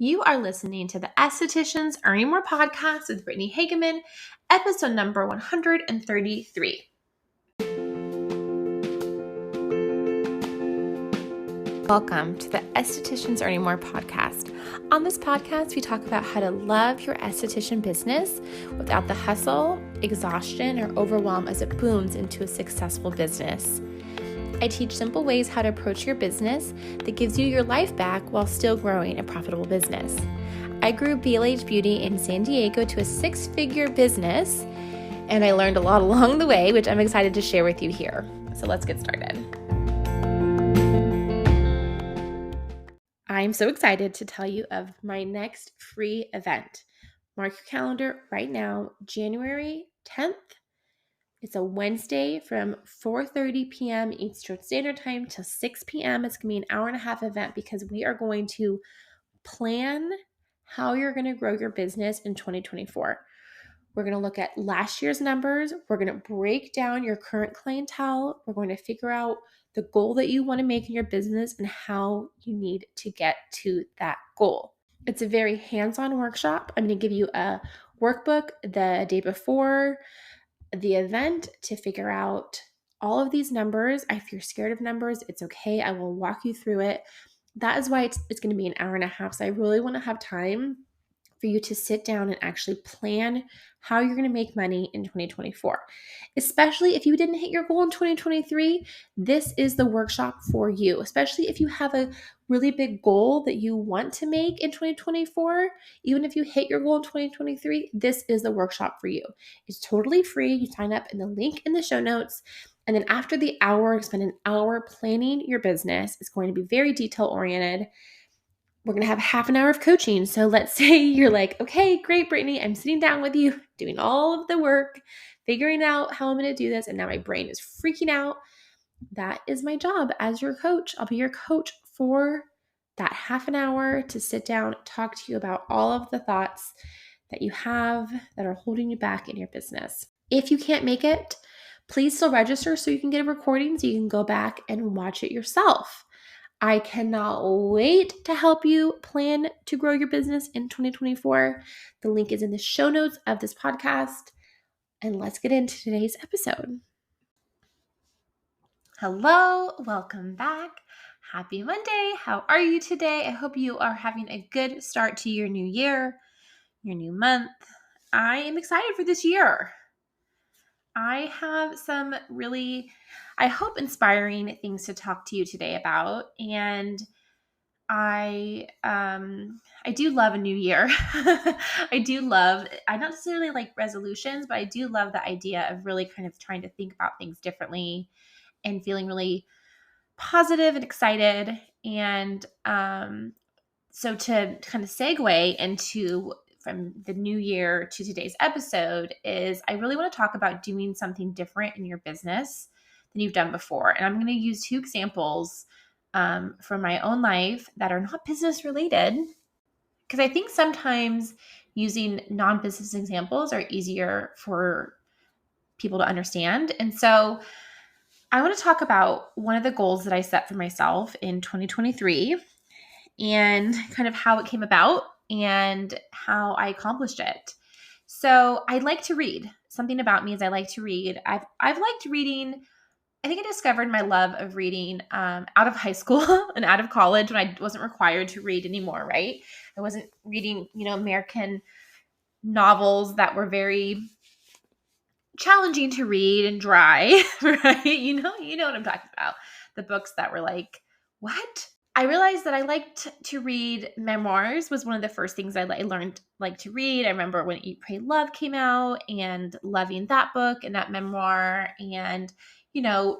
You are listening to the Estheticians Earning More podcast with Brittany Hageman, episode number 133. Welcome to the Estheticians Earning More podcast. On this podcast, we talk about how to love your esthetician business without the hustle, exhaustion, or overwhelm as it booms into a successful business. I teach simple ways how to approach your business that gives you your life back while still growing a profitable business. I grew BLH Beauty in San Diego to a 6-figure business, and I learned a lot along the way, which I'm excited to share with you here. So let's get started. I'm so excited to tell you of my next free event. Mark your calendar right now, January 10th. It's a Wednesday from 4:30 p.m. Eastern Standard Time till 6 p.m. It's going to be an hour-and-a-half event because we are going to plan how you're going to grow your business in 2024. We're going to look at last year's numbers. We're going to break down your current clientele. We're going to figure out the goal that you want to make in your business and how you need to get to that goal. It's a very hands-on workshop. I'm going to give you a workbook the day before the event to figure out all of these numbers. If you're scared of numbers, it's okay. I will walk you through it. That is why it's going to be an hour-and-a-half. So I really want to have time for you to sit down and actually plan how you're going to make money in 2024. Especially if you didn't hit your goal in 2023, this is the workshop for you. Especially if you have a really big goal that you want to make in 2024, even if you hit your goal in 2023, this is the workshop for you. It's totally free. You sign up in the link in the show notes. And then after the hour, spend an hour planning your business. It's going to be very detail oriented. We're going to have half an hour of coaching. So let's say you're like, okay, great, Brittany, I'm sitting down with you, doing all of the work, figuring out how I'm going to do this. And now my brain is freaking out. That is my job as your coach. I'll be your coach for that half an hour to sit down, talk to you about all of the thoughts that you have that are holding you back in your business. If you can't make it, please still register so you can get a recording so you can go back and watch it yourself. I cannot wait to help you plan to grow your business in 2024. The link is in the show notes of this podcast. And let's get into today's episode. Hello, welcome back. Happy Monday. How are you today? I hope you are having a good start to your new year, your new month. I am excited for this year. I have some really, I hope, inspiring things to talk to you today about. And I do love a new year. I not necessarily like resolutions, but I do love the idea of really kind of trying to think about things differently and feeling really positive and excited. And so to kind of segue into from the new year to today's episode is I really want to talk about doing something different in your business than you've done before. And I'm going to use 2 examples from my own life that are not business related, because I think sometimes using non-business examples are easier for people to understand. And so I want to talk about one of the goals that I set for myself in 2023 and kind of how it came about and how I accomplished it. So I like to read. Something about me is I like to read. I've liked reading. I think I discovered my love of reading out of high school and out of college when I wasn't required to read anymore, right? I wasn't reading, American novels that were very challenging to read and dry, right? You know what I'm talking about. The books that were like, what? I realized that I liked to read memoirs was one of the first things I learned to read. I remember when Eat, Pray, Love came out and loving that book and that memoir and,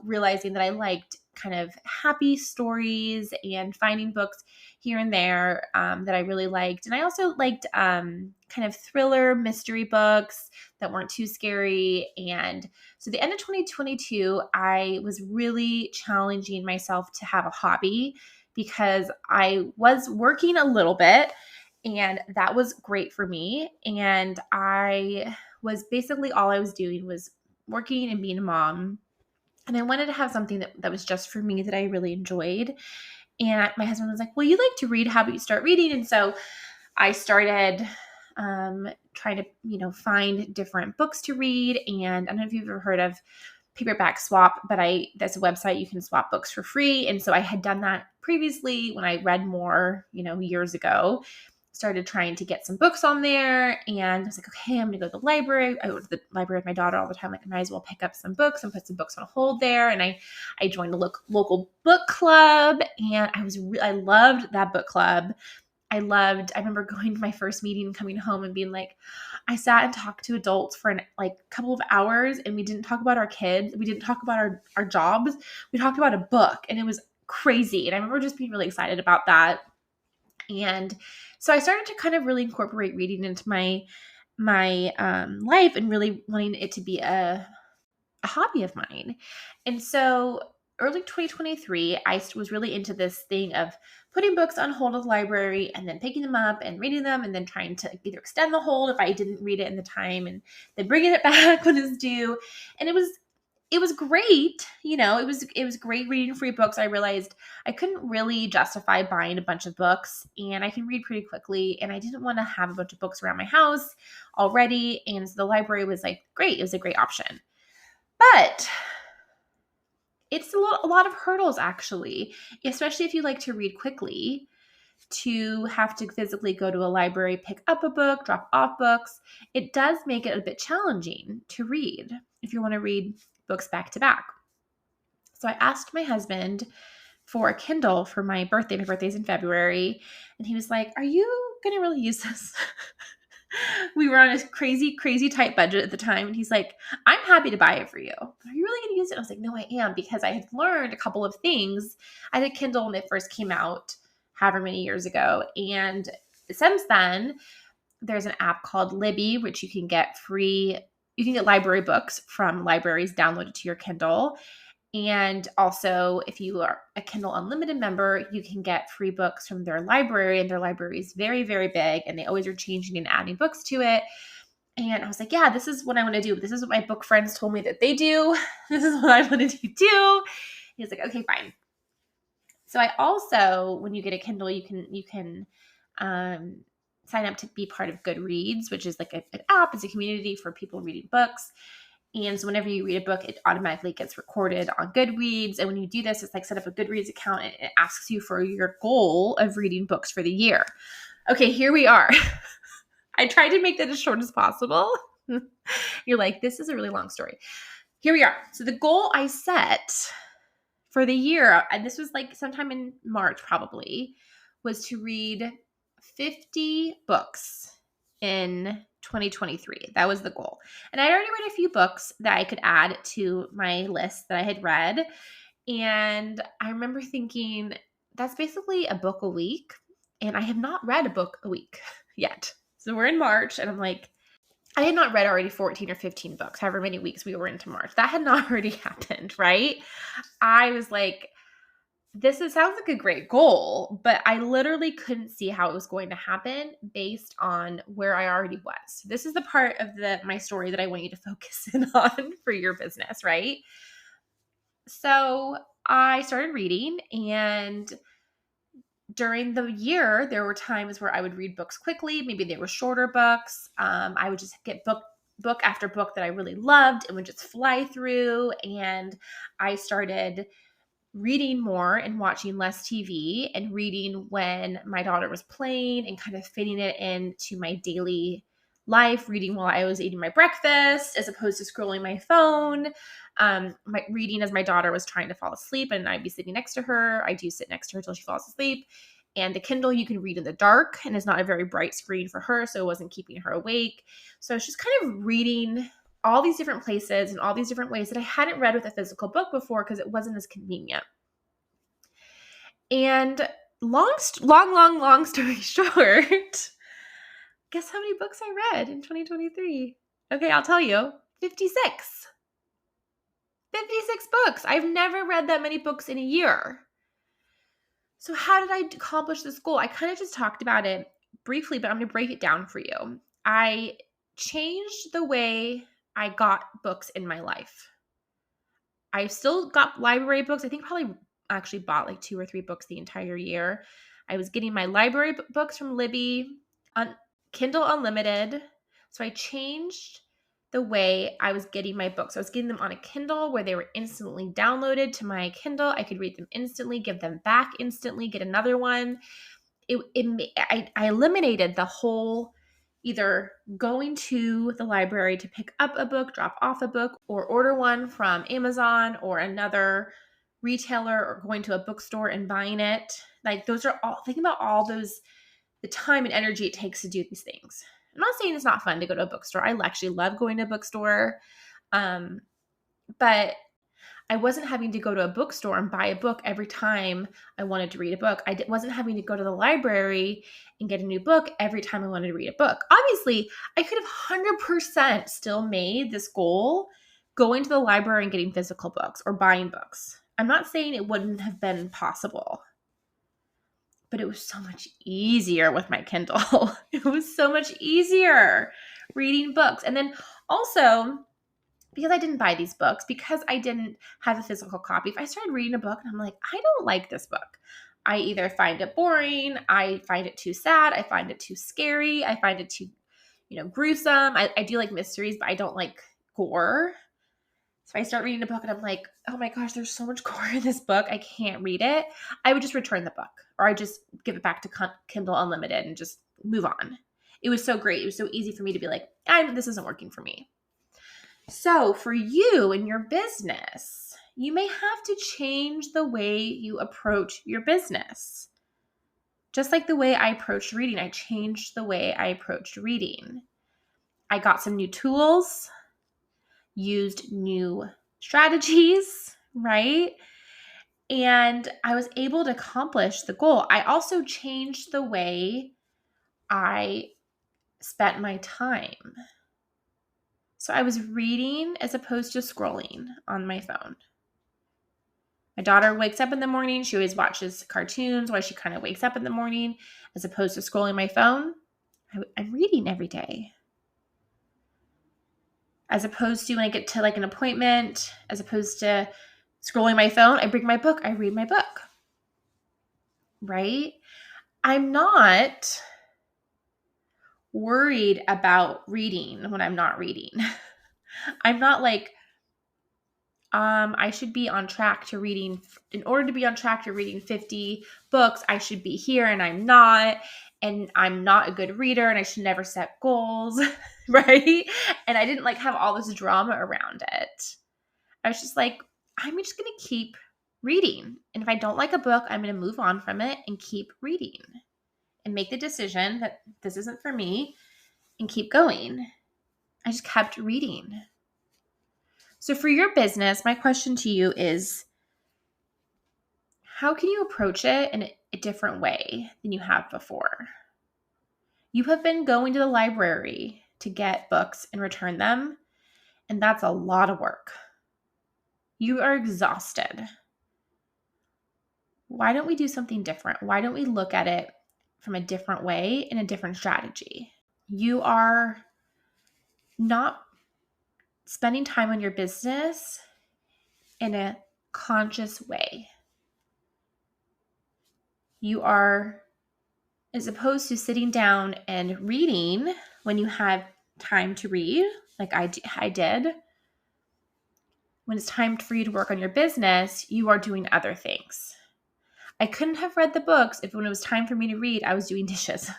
realizing that I liked kind of happy stories and finding books here and there that I really liked. And I also liked kind of thriller mystery books that weren't too scary. And so the end of 2022, I was really challenging myself to have a hobby because I was working a little bit and that was great for me. And I was basically all I was doing was working and being a mom. And I wanted to have something that was just for me that I really enjoyed. And my husband was like, well, you like to read. How about you start reading? And so I started trying to, find different books to read. And I don't know if you've ever heard of Paperback Swap, but that's a website you can swap books for free. And so I had done that previously when I read more, years ago. Started trying to get some books on there, and I was like, okay, I'm gonna go to the library. I go to the library with my daughter all the time. Like, I might as well pick up some books and put some books on hold there. And I joined a local book club, and I loved that book club. I remember going to my first meeting and coming home and being like, I sat and talked to adults for a couple of hours, and we didn't talk about our kids. We didn't talk about our jobs. We talked about a book, and it was crazy. And I remember just being really excited about that. And so I started to kind of really incorporate reading into my life, and really wanting it to be a hobby of mine. And so early 2023, I was really into this thing of putting books on hold at the library and then picking them up and reading them, and then trying to either extend the hold if I didn't read it in the time, and then bringing it back when it's due. And it was great. It was great reading free books. I realized I couldn't really justify buying a bunch of books, and I can read pretty quickly, and I didn't want to have a bunch of books around my house already. And so the library was great. It was a great option. But it's a lot of hurdles, actually, especially if you like to read quickly, to have to physically go to a library, pick up a book, drop off books. It does make it a bit challenging to read if you want to read books back to back. So I asked my husband for a Kindle for my birthday. My birthday's in February. And he was like, are you going to really use this? We were on a crazy, crazy tight budget at the time. And he's like, I'm happy to buy it for you. Are you really going to use it? I was like, no, I am, because I had learned a couple of things. I had a Kindle when it first came out, however many years ago. And since then, there's an app called Libby, which you can get free. You can get library books from libraries downloaded to your Kindle. And also, if you are a Kindle Unlimited member, you can get free books from their library. And their library is very, very big, and they always are changing and adding books to it. And I was like, yeah, this is what I want to do. This is what my book friends told me that they do. This is what I want to do. He's like, okay, fine. So I also, when you get a Kindle, you can sign up to be part of Goodreads, which is like an app. It's a community for people reading books. And so whenever you read a book, it automatically gets recorded on Goodreads. And when you do this, it's like set up a Goodreads account, and it asks you for your goal of reading books for the year. Okay, here we are. I tried to make that as short as possible. You're like, this is a really long story. Here we are. So the goal I set for the year, and this was sometime in March probably, was to read 50 books in 2023. That was the goal. And I already read a few books that I could add to my list that I had read. And I remember thinking, that's basically a book a week. And I have not read a book a week yet. So we're in March, and I'm like, I had not read already 14 or 15 books, however many weeks we were into March. That had not already happened, right? I was like, sounds like a great goal, but I literally couldn't see how it was going to happen based on where I already was. This is the part of my story that I want you to focus in on for your business, right? So I started reading, and during the year, there were times where I would read books quickly. Maybe they were shorter books. I would just get book after book that I really loved and would just fly through. And I started reading more and watching less TV, and reading when my daughter was playing, and kind of fitting it into my daily life, reading while I was eating my breakfast as opposed to scrolling my phone. Reading as my daughter was trying to fall asleep, and I'd be sitting next to her. I do sit next to her till she falls asleep. And the Kindle, you can read in the dark, and it's not a very bright screen for her, so it wasn't keeping her awake. So it's just kind of reading all these different places and all these different ways that I hadn't read with a physical book before, because it wasn't as convenient. And long story short, guess how many books I read in 2023? Okay, I'll tell you. 56. 56 books. I've never read that many books in a year. So how did I accomplish this goal? I kind of just talked about it briefly, but I'm going to break it down for you. I changed the way I got books in my life. I still got library books. I think probably actually bought 2 or 3 books the entire year. I was getting my library books from Libby. On Kindle Unlimited. So I changed the way I was getting my books. I was getting them on a Kindle where they were instantly downloaded to my Kindle. I could read them instantly, give them back instantly, get another one. I eliminated the whole either going to the library to pick up a book, drop off a book, or order one from Amazon or another retailer, or going to a bookstore and buying it. Like, those are all, think about all those, the time and energy it takes to do these things. I'm not saying it's not fun to go to a bookstore. I actually love going to a bookstore. But I wasn't having to go to a bookstore and buy a book every time I wanted to read a book. I wasn't having to go to the library and get a new book every time I wanted to read a book. Obviously, I could have 100% still made this goal going to the library and getting physical books or buying books. I'm not saying it wouldn't have been possible, but it was so much easier with my Kindle. It was so much easier reading books. And then also, because I didn't buy these books, because I didn't have a physical copy, if I started reading a book and I'm like, I don't like this book, I either find it boring, I find it too sad, I find it too scary, I find it too, gruesome. I do like mysteries, but I don't like gore. So I start reading a book and I'm like, oh my gosh, there's so much gore in this book, I can't read it. I would just return the book, or I just give it back to Kindle Unlimited and just move on. It was so great. It was so easy for me to be like, this isn't working for me. So for you and your business, you may have to change the way you approach your business. Just like the way I approached reading, I changed the way I approached reading. I got some new tools, used new strategies, right? And I was able to accomplish the goal. I also changed the way I spent my time. So I was reading as opposed to scrolling on my phone. My daughter wakes up in the morning. She always watches cartoons while she kind of wakes up in the morning, as opposed to scrolling my phone. I'm reading every day. As opposed to when I get to like an appointment, as opposed to scrolling my phone, I bring my book. I read my book. Right? I'm not worried about reading when I'm not reading. I'm not like, I should be on track to reading. In order to be on track to reading 50 books, I should be here, and I'm not. And I'm not a good reader, and I should never set goals, right? And I didn't like have all this drama around it. I was just like, I'm just going to keep reading. And if I don't like a book, I'm going to move on from it and keep reading and make the decision that this isn't for me and keep going. I just kept reading. So for your business, my question to you is, how can you approach it in a different way than you have before? You have been going to the library to get books and return them, and that's a lot of work. You are exhausted. Why don't we do something different? Why don't we look at it from a different way and a different strategy? You are not spending time on your business in a conscious way. You are, as opposed to sitting down and reading when you have time to read, like I did, when it's time for you to work on your business, you are doing other things. I couldn't have read the books if when it was time for me to read, I was doing dishes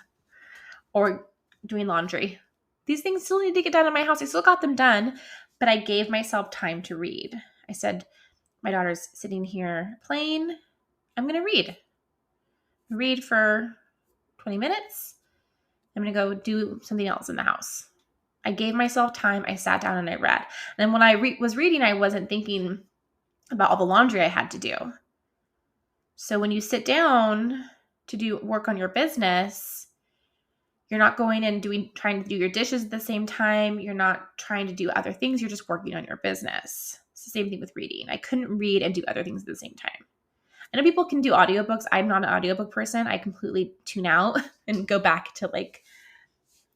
or doing laundry. These things still need to get done in my house. I still got them done, but I gave myself time to read. I said, my daughter's sitting here playing. I'm going to read. Read for 20 minutes. I'm going to go do something else in the house. I gave myself time. I sat down and I read. And when I was reading, I wasn't thinking about all the laundry I had to do. So when you sit down to do work on your business, you're not going and trying to do your dishes at the same time. You're not trying to do other things. You're just working on your business. It's the same thing with reading. I couldn't read and do other things at the same time. I know people can do audiobooks. I'm not an audiobook person. I completely tune out and go back to like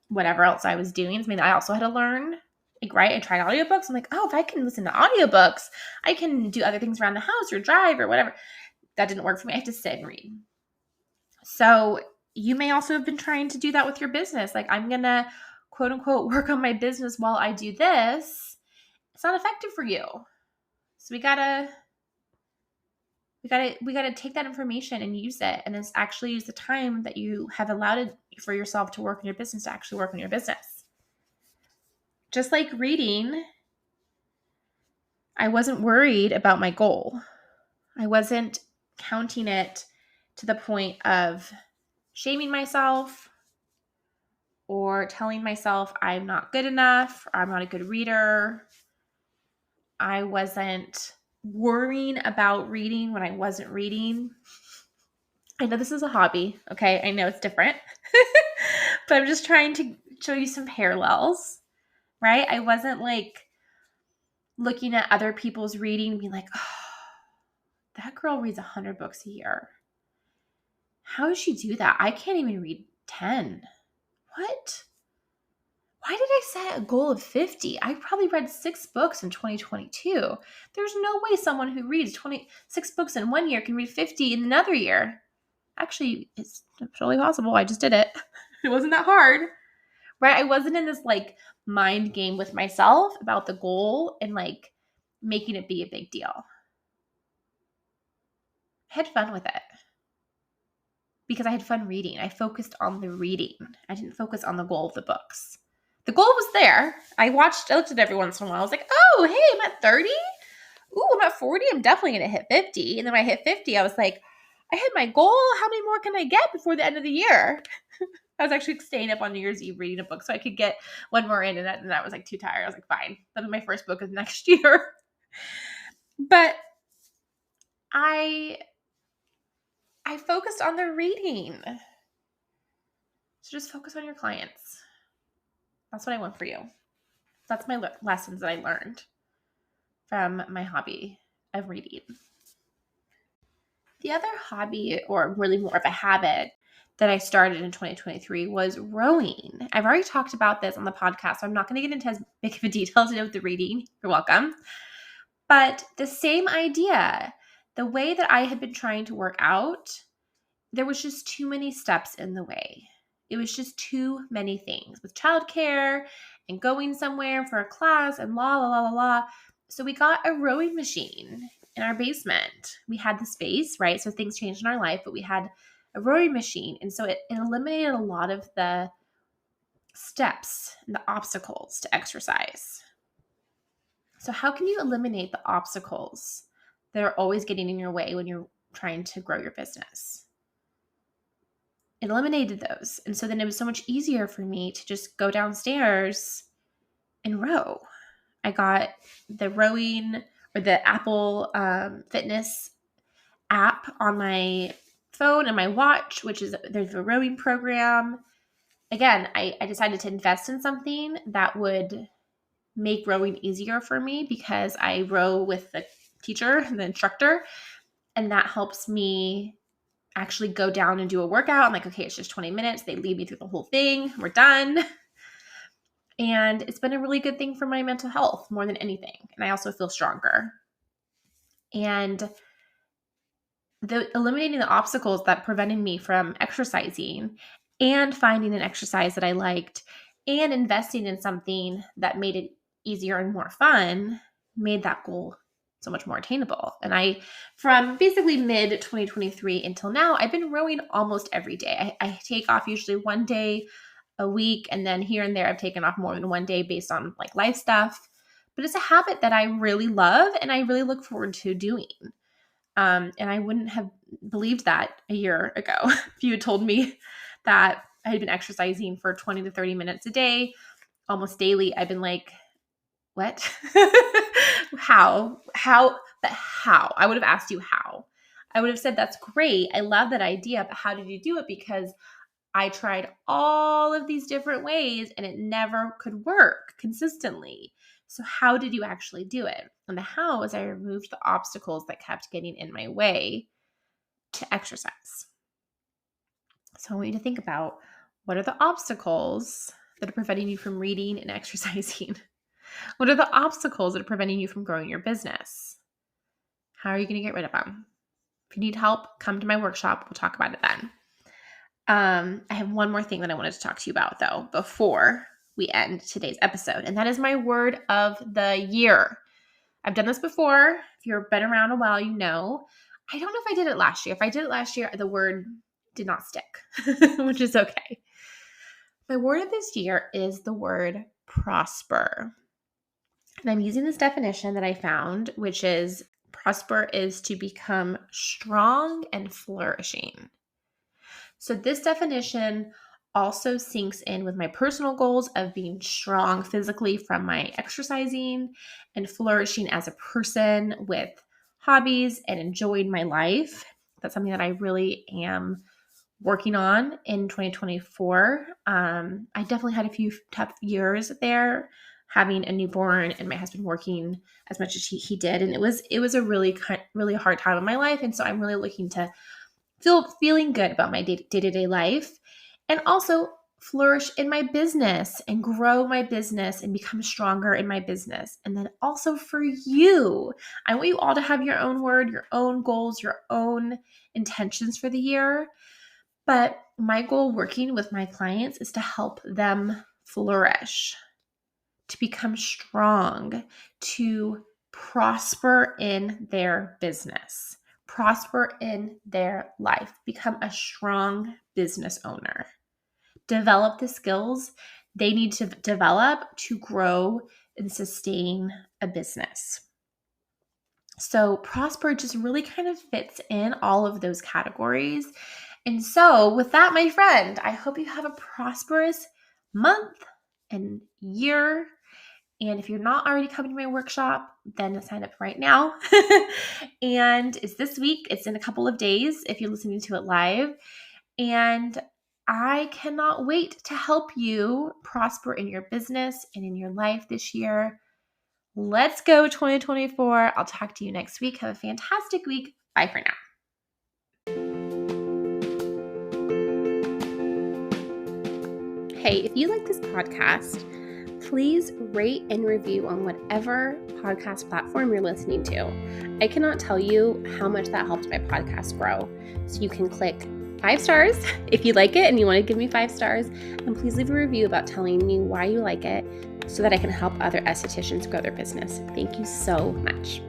whatever else I was doing. Something that I also had to learn. Like, right? I tried audiobooks. I'm like, oh, if I can listen to audiobooks, I can do other things around the house or drive or whatever. That didn't work for me. I have to sit and read. So You may also have been trying to do that with your business. Like, I'm going to quote unquote work on my business while I do this. It's not effective for you. So we gotta take that information and use it, and it's actually use the time that you have allowed for yourself to work on your business to actually work on your business. Just like reading, I wasn't worried about my goal. I wasn't counting it to the point of shaming myself or telling myself I'm not good enough, or I'm not a good reader. I wasn't worrying about reading when I wasn't reading. I know this is a hobby, okay? I know it's different, but I'm just trying to show you some parallels, right? I wasn't like looking at other people's reading and being like, oh, that girl reads 100 books a year. How does she do that? I can't even read 10. What? Why did I set a goal of 50? I probably read 6 books in 2022. There's no way someone who reads 26 books in one year can read 50 in another year. Actually, it's totally possible. I just did it. It wasn't that hard, right? I wasn't in this like mind game with myself about the goal and like making it be a big deal. I had fun with it because I had fun reading. I focused on the reading. I didn't focus on the goal of the books. The goal was there. I looked at it every once in a while. I was like, oh, hey, I'm at 30. Ooh, I'm at 40. I'm definitely going to hit 50. And then when I hit 50, I was like, I hit my goal. How many more can I get before the end of the year? I was actually staying up on New Year's Eve reading a book so I could get one more in, and I was like too tired. I was like, fine. That'll be my first book of next year. But I focused on the reading. So just focus on your clients. That's what I want for you. That's my lessons that I learned from my hobby of reading. The other hobby, or really more of a habit, that I started in 2023 was rowing. I've already talked about this on the podcast, so I'm not going to get into as big of a detail to do with the reading. You're welcome. But the same idea, the way that I had been trying to work out, there was just too many steps in the way. It was just too many things with childcare and going somewhere for a class and la, la, la, la, la. So we got a rowing machine in our basement. We had the space, right? So things changed in our life, but we had a rowing machine. And so it eliminated a lot of the steps and the obstacles to exercise. So how can you eliminate the obstacles that are always getting in your way when you're trying to grow your business? It eliminated those. And so then it was so much easier for me to just go downstairs and row. I got the rowing or the Apple Fitness app on my phone and my watch, there's a rowing program. Again, I decided to invest in something that would make rowing easier for me because I row with the teacher and the instructor, and that helps me actually go down and do a workout. I'm like, okay, it's just 20 minutes. They lead me through the whole thing. We're done. And it's been a really good thing for my mental health more than anything. And I also feel stronger. And eliminating the obstacles that prevented me from exercising and finding an exercise that I liked and investing in something that made it easier and more fun made that goal so much more attainable. And from basically mid 2023 until now, I've been rowing almost every day. I take off usually one day a week, and then here and there I've taken off more than one day based on like life stuff. But it's a habit that I really love and I really look forward to doing. And I wouldn't have believed that a year ago if you had told me that I had been exercising for 20 to 30 minutes a day, almost daily. I've been like, what? How? But how? I would have asked you how. I would have said, that's great. I love that idea. But how did you do it? Because I tried all of these different ways and it never could work consistently. So how did you actually do it? And the how is I removed the obstacles that kept getting in my way to exercise. So I want you to think about, what are the obstacles that are preventing you from reading and exercising? What are the obstacles that are preventing you from growing your business? How are you going to get rid of them? If you need help, come to my workshop. We'll talk about it then. I have one more thing that I wanted to talk to you about, though, before we end today's episode, and that is my word of the year. I've done this before. If you've been around a while, you know. I don't know if I did it last year. If I did it last year, the word did not stick, which is okay. My word of this year is the word prosper. And I'm using this definition that I found, which is prosper is to become strong and flourishing. So this definition also syncs in with my personal goals of being strong physically from my exercising and flourishing as a person with hobbies and enjoying my life. That's something that I really am working on in 2024. I definitely had a few tough years there, having a newborn and my husband working as much as he did, and it was a really hard time in my life. And so I'm really looking to feeling good about my day-to-day life, and also flourish in my business and grow my business and become stronger in my business. And then also for you, I want you all to have your own word, your own goals, your own intentions for the year. But my goal working with my clients is to help them flourish, to become strong, to prosper in their business, prosper in their life, become a strong business owner, develop the skills they need to develop to grow and sustain a business. So prosper just really kind of fits in all of those categories. And so with that, my friend, I hope you have a prosperous month and year. And if you're not already coming to my workshop, then sign up right now. And it's this week. It's in a couple of days if you're listening to it live. And I cannot wait to help you prosper in your business and in your life this year. Let's go 2024. I'll talk to you next week. Have a fantastic week. Bye for now. Hey, if you like this podcast, please rate and review on whatever podcast platform you're listening to. I cannot tell you how much that helped my podcast grow. So you can click 5 stars if you like it and you want to give me 5 stars. And please leave a review about telling me why you like it so that I can help other estheticians grow their business. Thank you so much.